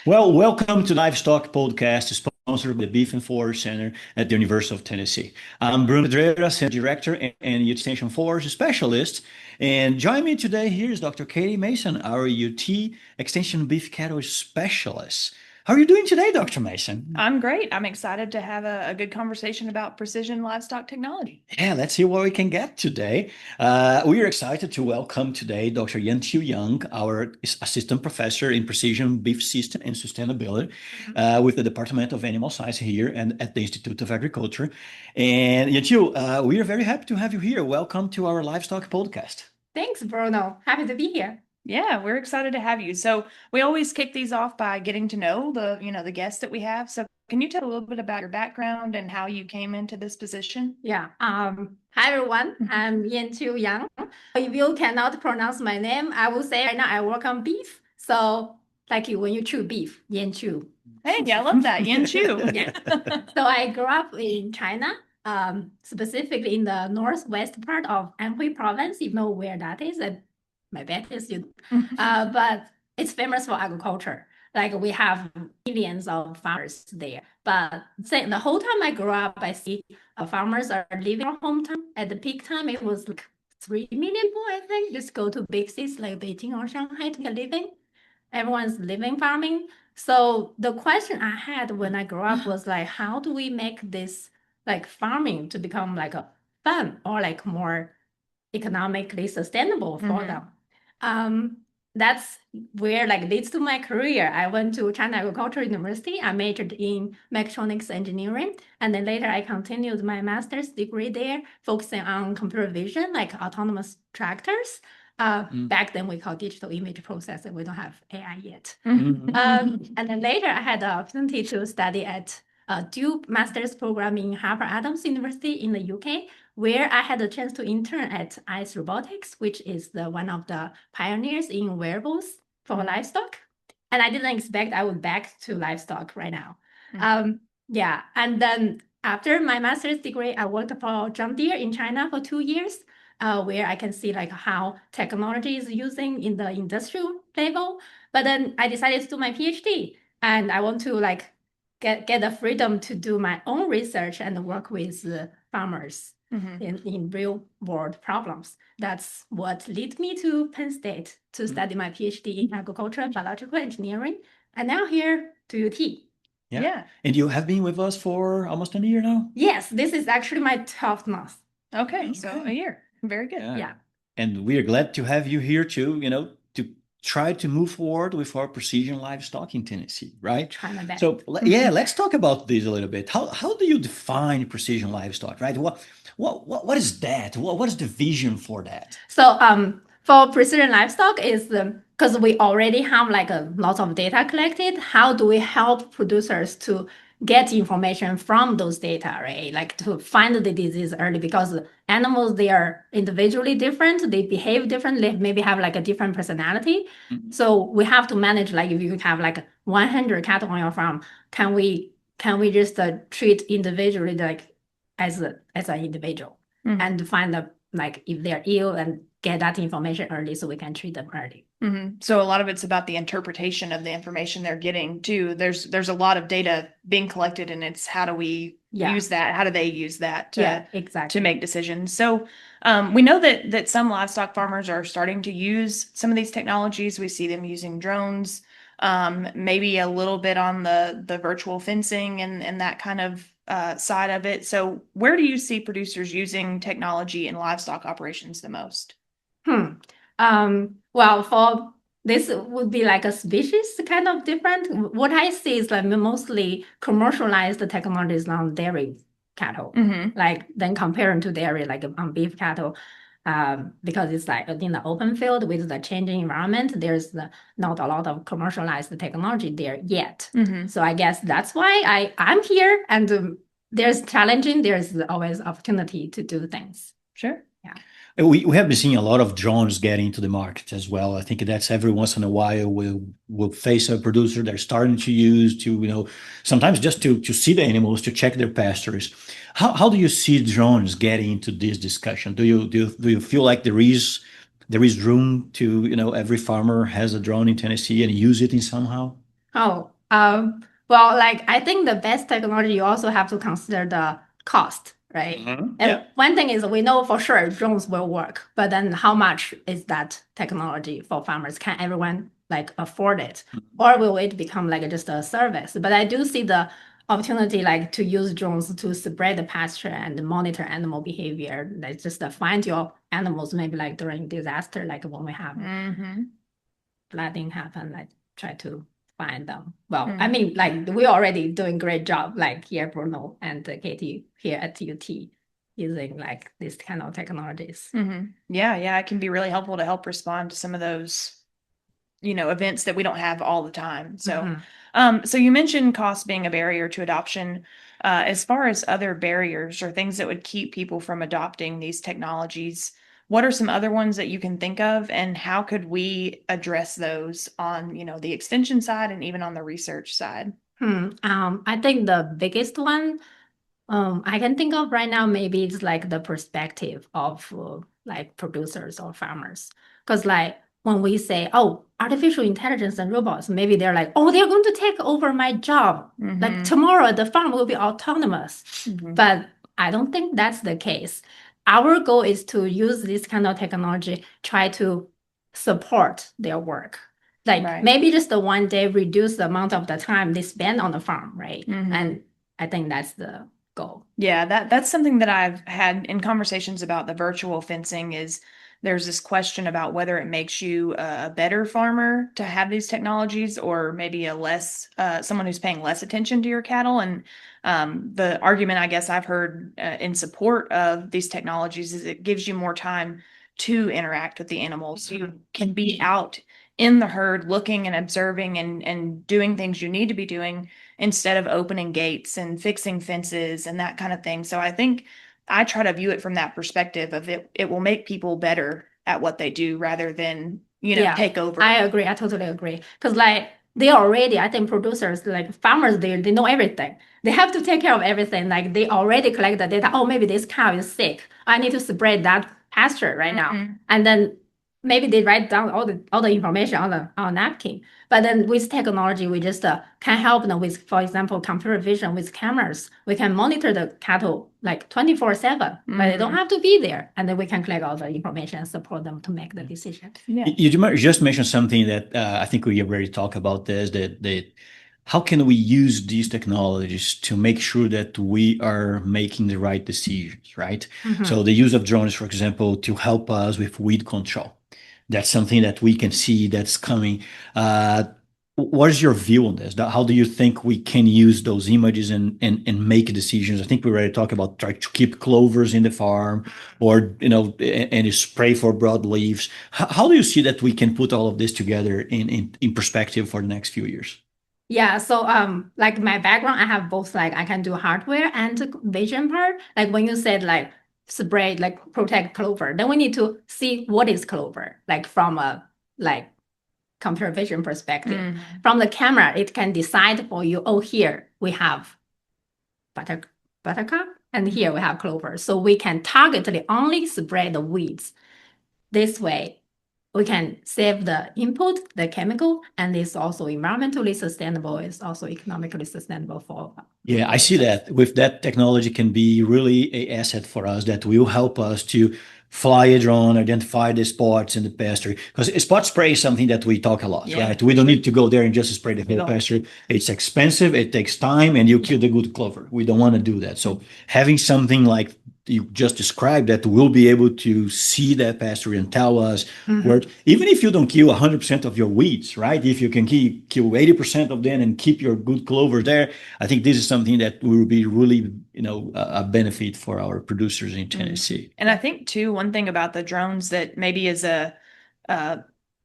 Well, welcome to Livestock Podcast, sponsored by the Beef and Forage Center at the University of Tennessee. I'm Bruno Pedreira, Center Director and Extension Forage Specialist. And joining me today here is Dr. Katie Mason, our UT Extension Beef Cattle Specialist. How are you doing today, Dr. Mason? I'm great. I'm excited to have a good conversation about precision livestock technology. Yeah, let's see what we can get today. We are excited to welcome today Dr. Yanqiu, our Assistant Professor in Precision Beef System and Sustainability with the Department of Animal Science here and at the Institute of Agriculture. And Yanqiu, we are very happy to have you here. Welcome to our Livestock Podcast. Thanks, Bruno. Happy to be here. Yeah, we're excited to have you. So we always kick these off by getting to know the guests that we have. So can you tell a little bit about your background and how you came into this position? Yeah. Hi, everyone. I'm Yanqiu Yang. If you cannot pronounce my name, I will say right now I work on beef. So like when you chew beef, Yanqiu. Hey, yeah, I love that. Yanqiu. Yeah. So I grew up in China, specifically in the northwest part of Anhui province. You know where that is? My bet is you. But it's famous for agriculture. Like we have millions of farmers there. But the whole time I grew up, I see farmers are living in our hometown. At the peak time, it was like 3 million people, I think, just go to big cities like Beijing or Shanghai to get living. Everyone's living farming. So the question I had when I grew up was like, how do we make this like farming to become like a fun or like more economically sustainable for them? That's where like leads to my career. I went to China Agricultural University. I majored in mechatronics engineering, and then later I continued my master's degree there, focusing on computer vision, like autonomous tractors. Back then we called digital image processing. We don't have AI yet. And then later I had the opportunity to study at a dual master's program in Harper Adams University in the UK, where I had a chance to intern at ICE Robotics, which is one of the pioneers in wearables for livestock. And I didn't expect I would back to livestock right now. Yeah. And then after my master's degree, I worked for John Deere in China for 2 years, where I can see like how technology is using in the industrial level. But then I decided to do my PhD, and I want to like get the freedom to do my own research and work with farmers in real world problems. That's what led me to Penn State to study my PhD in agriculture and biological engineering, and now here to UT. Yeah. And you have been with us for almost a year now? Yes, this is actually my 12th month. Okay, so a year. Very good. Yeah. And we are glad to have you here too, to try to move forward with our precision livestock in Tennessee, right? Try my best. So yeah, let's talk about this a little bit. How do you define precision livestock, right? What is that? What is the vision for that? So for precision livestock is because we already have like a lot of data collected. How do we help producers to get information from those data, right? Like to find the disease early, because animals, they are individually different. They behave differently, maybe have like a different personality. So we have to manage, like if you have like 100 cattle on your farm, can we just treat individually like as an individual and find the like if they're ill and get that information early so we can treat them early. So a lot of it's about the interpretation of the information they're getting too. There's a lot of data being collected, and it's how do we use that? How do they use that to make decisions? So we know that some livestock farmers are starting to use some of these technologies. We see them using drones, maybe a little bit on the virtual fencing and that kind of side of it. So where do you see producers using technology in livestock operations the most? Well, for this would be like a species kind of different. What I see is like mostly commercialized technologies on dairy cattle, like then comparing to dairy, like on beef cattle, because it's like in the open field with the changing environment, there's not a lot of commercialized technology there yet. So I guess that's why I'm here, and there's challenging, there's always opportunity to do things. Sure. Yeah. We have been seeing a lot of drones getting into the market as well. I think that's every once in a while we'll face a producer they're starting to use to, sometimes just to see the animals, to check their pastures. How do you see drones getting into this discussion? Do you feel like there is room to, every farmer has a drone in Tennessee and use it in somehow? Oh, Well, like I think the best technology, you also have to consider the cost, right? Mhm. And Yeah. one thing is we know for sure drones will work, but then how much is that technology for farmers? Can everyone like afford it? Or will it become like just a service? But I do see the opportunity like to use drones to spread the pasture and monitor animal behavior. Like just find your animals maybe like during disaster, like when we have flooding happen, like try to find them. Well, I mean, like we're already doing great job, like here Bruno and Katie here at UT using like these kind of technologies. Yeah, it can be really helpful to help respond to some of those, events that we don't have all the time. So, so you mentioned cost being a barrier to adoption. As far as other barriers or things that would keep people from adopting these technologies, what are some other ones that you can think of, and how could we address those on, the extension side and even on the research side? I think the biggest one I can think of right now, maybe it's like the perspective of like producers or farmers. Because like when we say, oh, artificial intelligence and robots, maybe they're like, oh, they're going to take over my job. Like tomorrow, the farm will be autonomous. But I don't think that's the case. Our goal is to use this kind of technology, try to support their work. Like maybe just the one day reduce the amount of the time they spend on the farm, right? And I think that's the goal. Yeah, that's something that I've had in conversations about the virtual fencing is there's this question about whether it makes you a better farmer to have these technologies or maybe a less someone who's paying less attention to your cattle. And the argument I guess I've heard in support of these technologies is it gives you more time to interact with the animals. You can be out in the herd looking and observing and doing things you need to be doing instead of opening gates and fixing fences and that kind of thing. So I think I try to view it from that perspective of it will make people better at what they do rather than, take over. I agree. I totally agree. Because like they already, I think producers, like farmers, they know everything. They have to take care of everything. Like they already collect the data. Oh, maybe this cow is sick. I need to spread that pasture right now. And then maybe they write down all the information on a napkin. But then with technology, we just can help them with, for example, computer vision with cameras. We can monitor the cattle like 24/7, but they don't have to be there. And then we can collect all the information and support them to make the decision. Yeah. You just mentioned something that I think we already talked about this, that how can we use these technologies to make sure that we are making the right decisions, right? So the use of drones, for example, to help us with weed control. That's something that we can see that's coming. What is your view on this? How do you think we can use those images and make decisions? I think we already talked about trying to keep clovers in the farm or, and you spray for broadleaves. How do you see that we can put all of this together in perspective for the next few years? Yeah, so like my background, I have both like I can do hardware and vision part. Like when you said like spray like protect clover, then we need to see what is clover, like from a like computer vision perspective. From the camera, it can decide for you, oh, here we have buttercup, and here we have clover. So we can targetedly only spray the weeds. This way, we can save the input, the chemical, and it's also environmentally sustainable. It's also economically sustainable for. Yeah, I see that with that technology can be really an asset for us that will help us to fly a drone, identify the spots in the pasture. Because spot spray is something that we talk a lot, right? We don't need to go there and just spray the whole pasture. It's expensive, it takes time, and you kill the good clover. We don't want to do that. So having something like you just described that will be able to see that pasture and tell us where, even if you don't kill 100% of your weeds, right? If you can kill 80% of them and keep your good clover there, I think this is something that will be really, a benefit for our producers in Tennessee. And I think too, one thing about the drones that maybe is a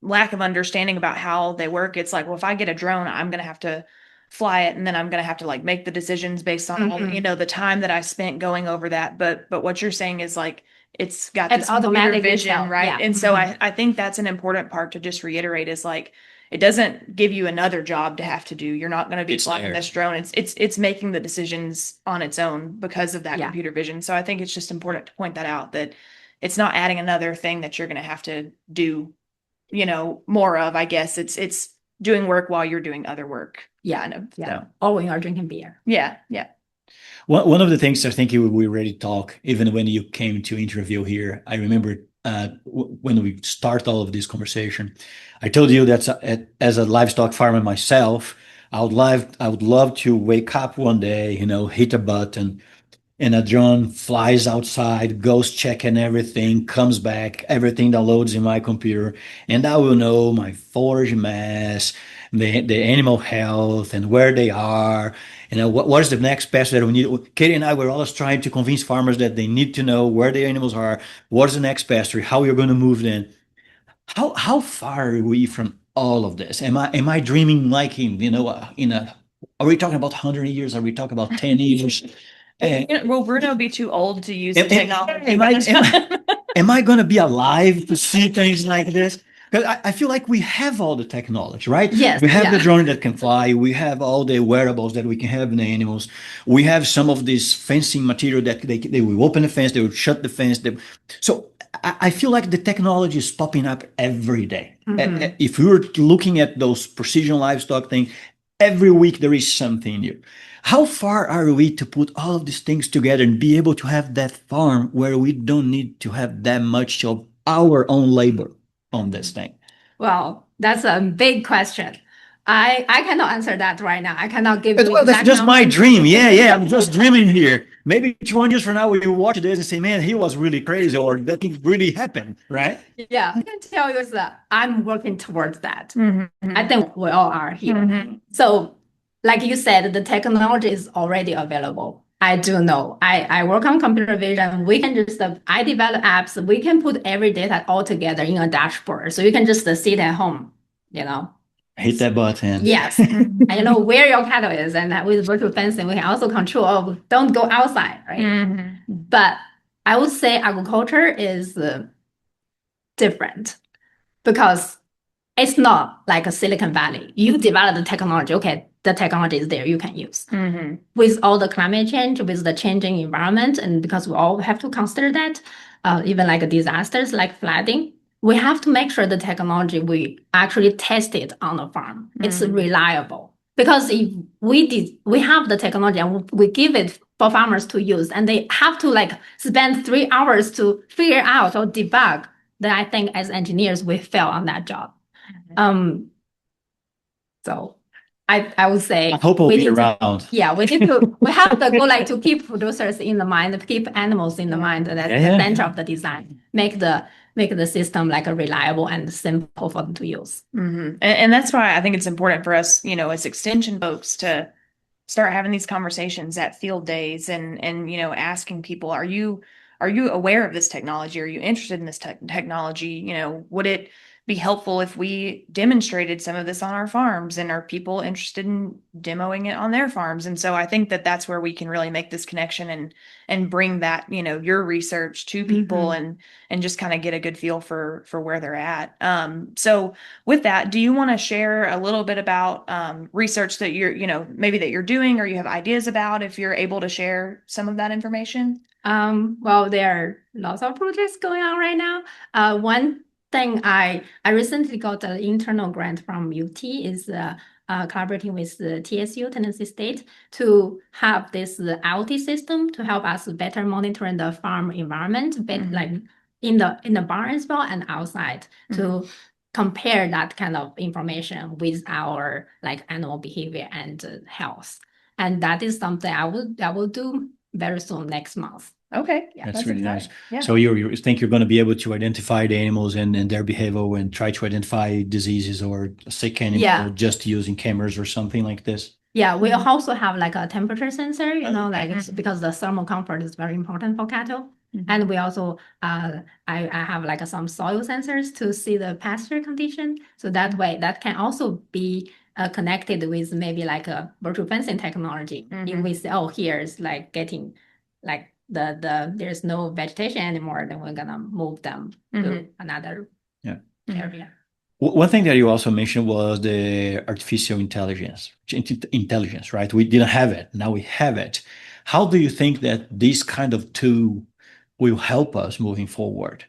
lack of understanding about how they work. It's like, well, if I get a drone, I'm going to have to fly it, and then I'm going to have to like make the decisions based on all, the time that I spent going over that. But what you're saying is like it's got this automatic vision, right? Yeah. And so I think that's an important part to just reiterate is like it doesn't give you another job to have to do. You're not going to be flying this drone. It's making the decisions on its own because of that computer vision. So I think it's just important to point that out, that it's not adding another thing that you're going to have to do, more of. I guess it's doing work while you're doing other work. Yeah. Kind of. Yeah. So. Or when you're drinking beer. Yeah. Yeah. One of the things I think we already talked, even when you came to interview here, I remember when we start all of this conversation, I told you that as a livestock farmer myself, I would love to wake up one day, hit a button, and a drone flies outside, goes checking everything, comes back, everything downloads in my computer, and I will know my forage mass, the animal health, and where they are. What is the next pass that we need? Katie and I were always trying to convince farmers that they need to know where the animals are, what is the next pasture, how you're going to move them. How far are we from all of this? Am I dreaming like are we talking about 100 years? Are we talking about 10 years? Will Bruno be too old to use the technology? Am I going to be alive to see things like this? Because I feel like we have all the technology, right? Yes. We have the drone that can fly. We have all the wearables that we can have in the animals. We have some of this fencing material that they will open the fence, they will shut the fence. So I feel like the technology is popping up every day. Mm-hmm. If we were looking at those precision livestock things, every week there is something new. How far are we to put all of these things together and be able to have that farm where we don't need to have that much of our own labor on this thing? Well, that's a big question. I cannot answer that right now. I cannot give you. Well, that's just my dream. Yeah. I'm just dreaming here. Maybe 20 years from now, we will watch this and say, man, he was really crazy, or that thing really happened, right? Yeah, I can tell you that I'm working towards that. Mm-hmm. I think we all are here. Mm-hmm. So, like you said, the technology is already available. I do know. I work on computer vision. We can just, I develop apps. We can put every data all together in a dashboard. So you can just sit at home, Hit that button. Yes. And you know where your cattle is. And with virtual fencing, we can also control, don't go outside, right? Mm-hmm. But I would say agriculture is different because it's not like a Silicon Valley. You develop the technology, okay, the technology is there, you can use. Mm-hmm. With all the climate change, with the changing environment, and because we all have to consider that, even like disasters like flooding, we have to make sure the technology we actually test it on the farm. Mm-hmm. It's reliable. Because if we have the technology and we give it for farmers to use, and they have to spend 3 hours to figure out or debug, then I think as engineers, we fail on that job. So I would say I hope we'll be around. We have the goal to keep producers in the mind, keep animals in the mind. That's the center of the design. Make the system reliable and simple for them to use. Mm-hmm. And that's why I think it's important for us, as extension folks to start having these conversations at field days and asking people, are you aware of this technology? Are you interested in this technology? Would it be helpful if we demonstrated some of this on our farms, and are people interested in demoing it on their farms? And so I think that that's where we can really make this connection and bring that, your research to people. Mm-hmm. and just kind of get a good feel for where they're at. So with that, do you want to share a little bit about research that you're, maybe that you're doing or you have ideas about, if you're able to share some of that information? Well, there are lots of projects going on right now. One thing I recently got an internal grant from UT is collaborating with the TSU, Tennessee State, to have this IoT system to help us better monitoring the farm environment, mm-hmm. In the barn as well and outside, mm-hmm. to compare that kind of information with our animal behavior and health. And that is something I will do very soon next month. Okay. Yeah, that's really exciting. Nice. Yeah. So you think you're going to be able to identify the animals and their behavior and try to identify diseases or sick animals just using cameras or something like this? Yeah, we also have a temperature sensor, because the thermal comfort is very important for cattle. Mm-hmm. And we also, I have some soil sensors to see the pasture condition. So that way, that can also be connected with maybe a virtual fencing technology. Mm-hmm. If we say, here's getting there's no vegetation anymore, then we're gonna move them mm-hmm. to another area. One thing that you also mentioned was the artificial intelligence, right? We didn't have it. Now we have it. How do you think that this kind of tool will help us moving forward?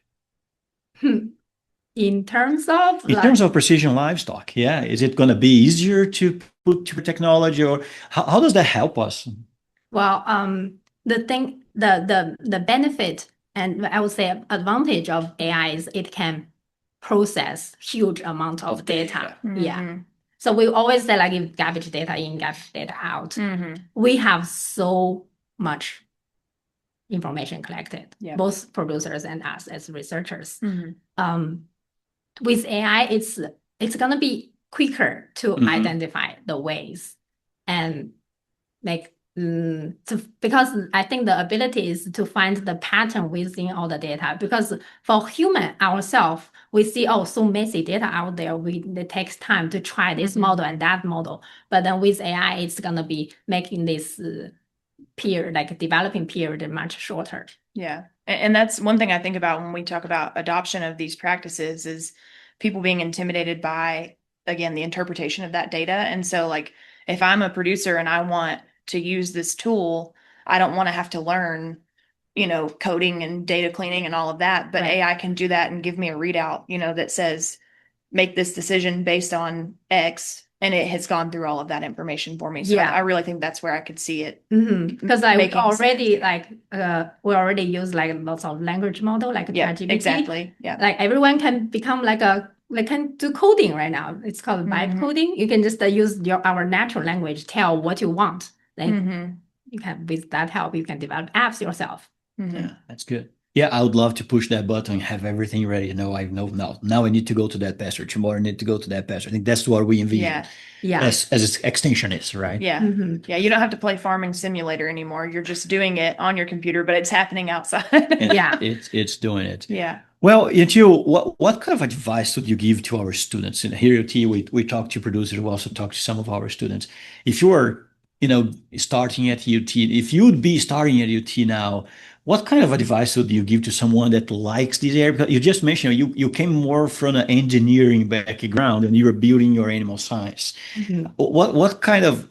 In terms of In terms of precision livestock, yeah, is it going to be easier to put to technology, or how does that help us? well, the benefit and I would say advantage of AI is it can process huge amount of data. Yeah. Mm-hmm. So we always say like if garbage data in, garbage data out. Mm-hmm. We have so much information collected, Yeah. both producers and us as researchers. Mm-hmm. With AI, it's gonna be quicker to Mhm. identify the ways and make because I think the ability is to find the pattern within all the data. Because for human ourselves, we see so messy data out there. It takes time to try this Mhm. model and that model. But then with AI, it's gonna be making this period, like developing period, much shorter. Yeah. And that's one thing I think about when we talk about adoption of these practices is people being intimidated by, again, the interpretation of that data. And so like, if I'm a producer and I want to use this tool, I don't want to have to learn, coding and data cleaning and all of that, but Right. AI can do that and give me a readout, that says, make this decision based on X, and it has gone through all of that information for me. So Yeah. I really think that's where I could see it. Because I making already we already use like lots of language model like Yeah, ChatGPT. exactly. Yeah. Like everyone can become like can do coding right now. It's called vibe Mhm. coding. You can just use our natural language, tell what you want. Then Mhm. you can, with that help, you can develop apps yourself. Mhm. Yeah, that's good. Yeah, I would love to push that button and have everything ready. I know now I need to go to that pasture. Tomorrow I need to go to that pasture. I think that's what we envision Yeah. Yeah. as its extension is, right? Yeah. Mhm. Yeah. You don't have to play farming simulator anymore. You're just doing it on your computer, but it's happening outside. And Yeah. it's doing it. Yeah. Well, Yanqiu, what kind of advice would you give to our students? And here at UT, we talk to producers, we also talk to some of our students. If you are, starting at UT, if you would be starting at UT now, what kind of advice would you give to someone that likes this area? Because you just mentioned you came more from an engineering background and you were building your animal science. Mhm. What kind of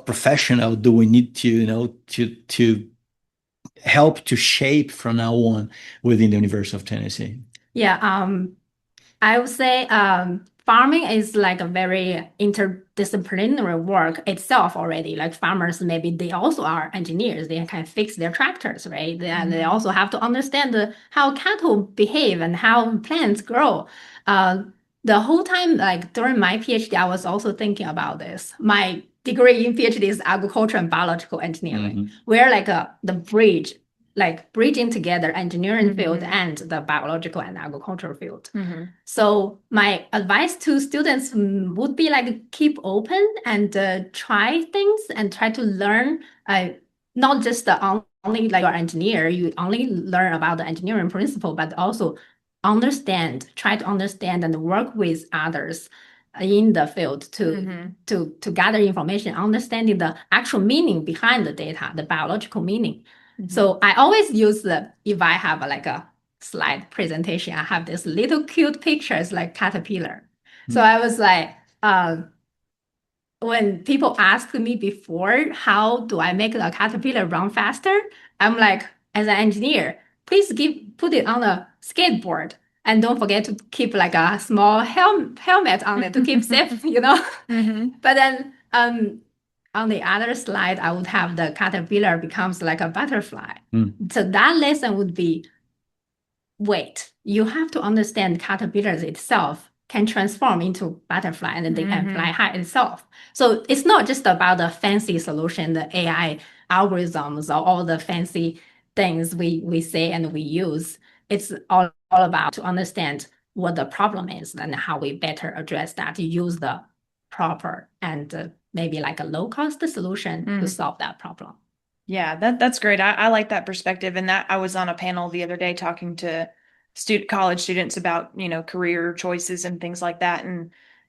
professional do we need to, to help to shape from now on within the University of Tennessee? Yeah, I would say farming is like a very interdisciplinary work itself already. Like farmers, maybe they also are engineers. They can fix their tractors, right? They also have to understand how cattle behave and how plants grow. The whole time, like during my PhD, I was also thinking about this. My degree in PhD is agriculture and biological engineering. We're like the bridge, like bridging together engineering field and the biological and agricultural field. So my advice to students would be like keep open and try things and try to learn. Not just only like you're an engineer, you only learn about the engineering principle, but also try to understand and work with others in the field to gather information, understanding the actual meaning behind the data, the biological meaning. So I always use if I have like a slide presentation, I have this little cute pictures like caterpillar. So I was like, when people ask me before, how do I make the caterpillar run faster? I'm like, as an engineer, please put it on a skateboard. And don't forget to keep like a small helmet on it to keep safe, But then on the other slide, I would have the caterpillar becomes like a butterfly. So that lesson would be, wait, you have to understand caterpillars itself can transform into butterfly and they can fly high itself. So it's not just about the fancy solution, the AI algorithms or all the fancy things we say and we use. It's all about to understand what the problem is and how we better address that, to use the proper and maybe like a low cost solution to solve that problem. Yeah, that's great. I like that perspective. And that I was on a panel the other day talking to college students about, career choices and things like that.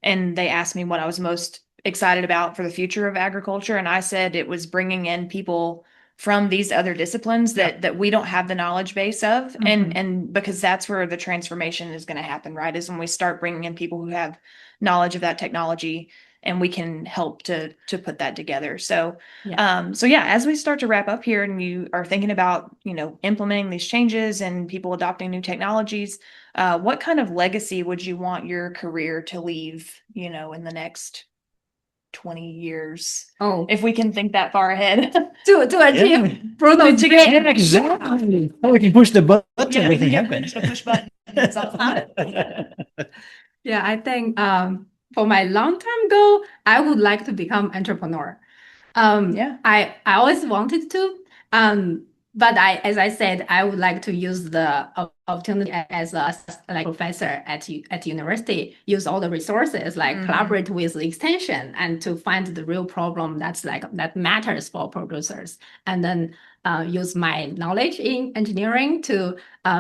And they asked me what I was most excited about for the future of agriculture. And I said it was bringing in people from these other disciplines that we don't have the knowledge base of. And because that's where the transformation is going to happen, right? Is when we start bringing in people who have knowledge of that technology and we can help to put that together. So, Yeah. As we start to wrap up here and you are thinking about, implementing these changes and people adopting new technologies, what kind of legacy would you want your career to leave, in the next 20 years? Oh, If we can think that far ahead. to achieve Bruno's To dream. Yeah, exactly. Oh, we can push the button, everything yeah, happens. just a push button. It's all fine. Yeah, I think for my long-term goal, I would like to become entrepreneur. Yeah. I always wanted to, but as I said, I would like to use the opportunity as a professor at university, use all the resources, collaborate with the extension, and to find the real problem that matters for producers, and then use my knowledge in engineering to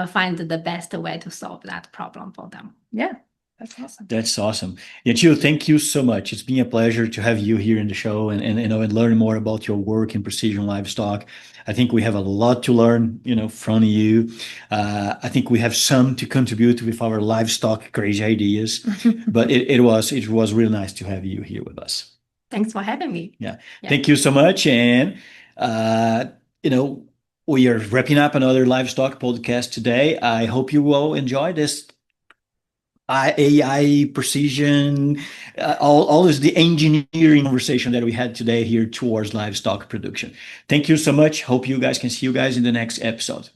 find the best way to solve that problem for them. Yeah. That's awesome. That's awesome. Yanqiu, thank you so much. It's been a pleasure to have you here in the show and learn more about your work in precision livestock. I think we have a lot to learn, from you. I think we have some to contribute with our livestock crazy ideas, but it was really nice to have you here with us. Thanks for having me. Yeah. Thank you so much. And, we are wrapping up another livestock podcast today. I hope you will enjoy this AI precision, all is the engineering conversation that we had today here towards livestock production. Thank you so much. Hope you guys can see you guys in the next episode.